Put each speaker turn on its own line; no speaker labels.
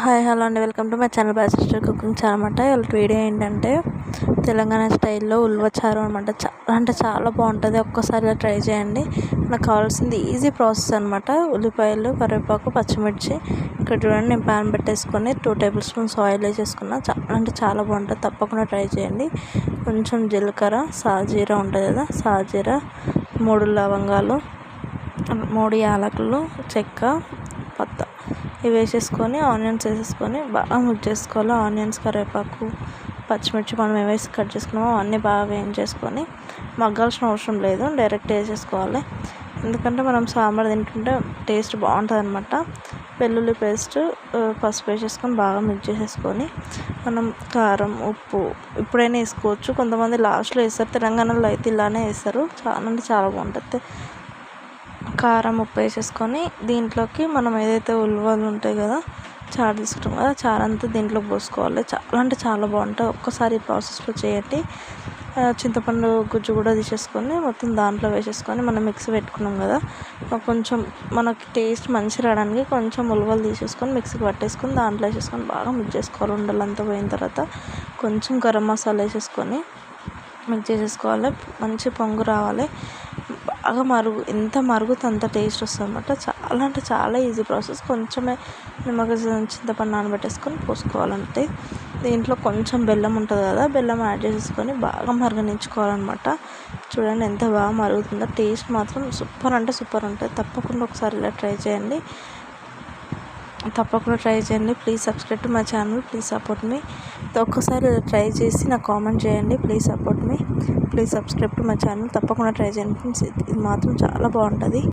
Hi hello అండి, welcome to my channel by sister cooking channel అనమాట. ఇవాళ video ఏంటంటే తెలంగాణ స్టైల్లో ఉల్వచారు అనమాట. చాలా అంటే చాలా బాగుంటుంది, ఒక్కసారి ఇలా ట్రై చేయండి. నాకు కావాల్సింది ఈజీ ప్రాసెస్ అనమాట. ఉల్లిపాయలు, కరివేపాకు, పచ్చిమిర్చి. ఇక్కడ చూడండి, నేను ప్యాన్ పెట్టేసుకొని 2 టేబుల్ స్పూన్స్ ఆయిల్ వేసేసుకున్నా. చాలా అంటే చాలా బాగుంటుంది, తప్పకుండా ట్రై చేయండి. కొంచెం జీలకర్ర, సాజీరా ఉంటుంది కదా, సాజీరా, 3 లవంగాలు, 3 యాలకులు, చెక్క, పత్త ఇవి వేసేసుకొని ఆనియన్స్ వేసేసుకొని బాగా మిక్స్ చేసుకోవాలి. ఆనియన్స్, కరివేపాకు, పచ్చిమిర్చి మనం ఏవేసి కట్ చేసుకున్నామో అన్నీ బాగా వేయించేసుకొని మగ్గాల్సిన అవసరం లేదు, డైరెక్ట్ వేసేసుకోవాలి. ఎందుకంటే మనం సాంబార్ తింటుంటే టేస్ట్ బాగుంటుంది అనమాట. వెల్లుల్లి పేస్ట్, పసుపు వేసేసుకొని బాగా మిక్స్ చేసేసుకొని మనం కారం, ఉప్పు ఇప్పుడైనా వేసుకోవచ్చు. కొంతమంది లాస్ట్లో వేస్తారు, తెలంగాణలో అయితే ఇలానే వేస్తారు. చాలా అంటే చాలా బాగుంటుంది. కారం, ఉప్పు వేసేసుకొని దీంట్లోకి మనం ఏదైతే ఉల్వలు ఉంటాయి కదా, చారు తీసుకుంటాం కదా, చారు అంతా దీంట్లో పోసుకోవాలి. చాలా అంటే చాలా బాగుంటుంది, ఒక్కసారి ఈ ప్రాసెస్లో చేయండి. చింతపండు గుజ్జు కూడా తీసేసుకొని మొత్తం దాంట్లో వేసేసుకొని మనం మిక్సీ పెట్టుకున్నాం కదా, కొంచెం మనకి టేస్ట్ మంచి రావడానికి కొంచెం ఉల్వలు తీసేసుకొని మిక్సీకి పట్టేసుకొని దాంట్లో వేసేసుకొని బాగా మిక్స్ చేసుకోవాలి. ఉండలంతా పోయిన తర్వాత కొంచెం గరం మసాలా వేసేసుకొని మిక్స్ చేసేసుకోవాలి. మంచి పొంగు రావాలి, బాగా ఎంత మరుగుతే అంత టేస్ట్ వస్తుంది అనమాట. చాలా అంటే చాలా ఈజీ ప్రాసెస్. కొంచెమే నిమ్మకాయ, చింతపండు నానబెట్టేసుకొని పోసుకోవాలంటే. దీంట్లో కొంచెం బెల్లం ఉంటుంది కదా, బెల్లం యాడ్ చేసేసుకొని బాగా మరగనించుకోవాలన్నమాట. చూడండి ఎంత బాగా మరుగుతుందో, టేస్ట్ మాత్రం సూపర్ అంటే సూపర్ ఉంటుంది. తప్పకుండా ఒకసారి ఇలా ట్రై చేయండి, please subscribe to my channel, please support me. ఒక్కసారి ట్రై చేసి నాకు కామెంట్ చేయండి, please support me, please subscribe to my channel. తప్పకుండా ట్రై చేయండి ఫ్రెండ్స్, ఇది మాత్రం చాలా బాగుంటుంది.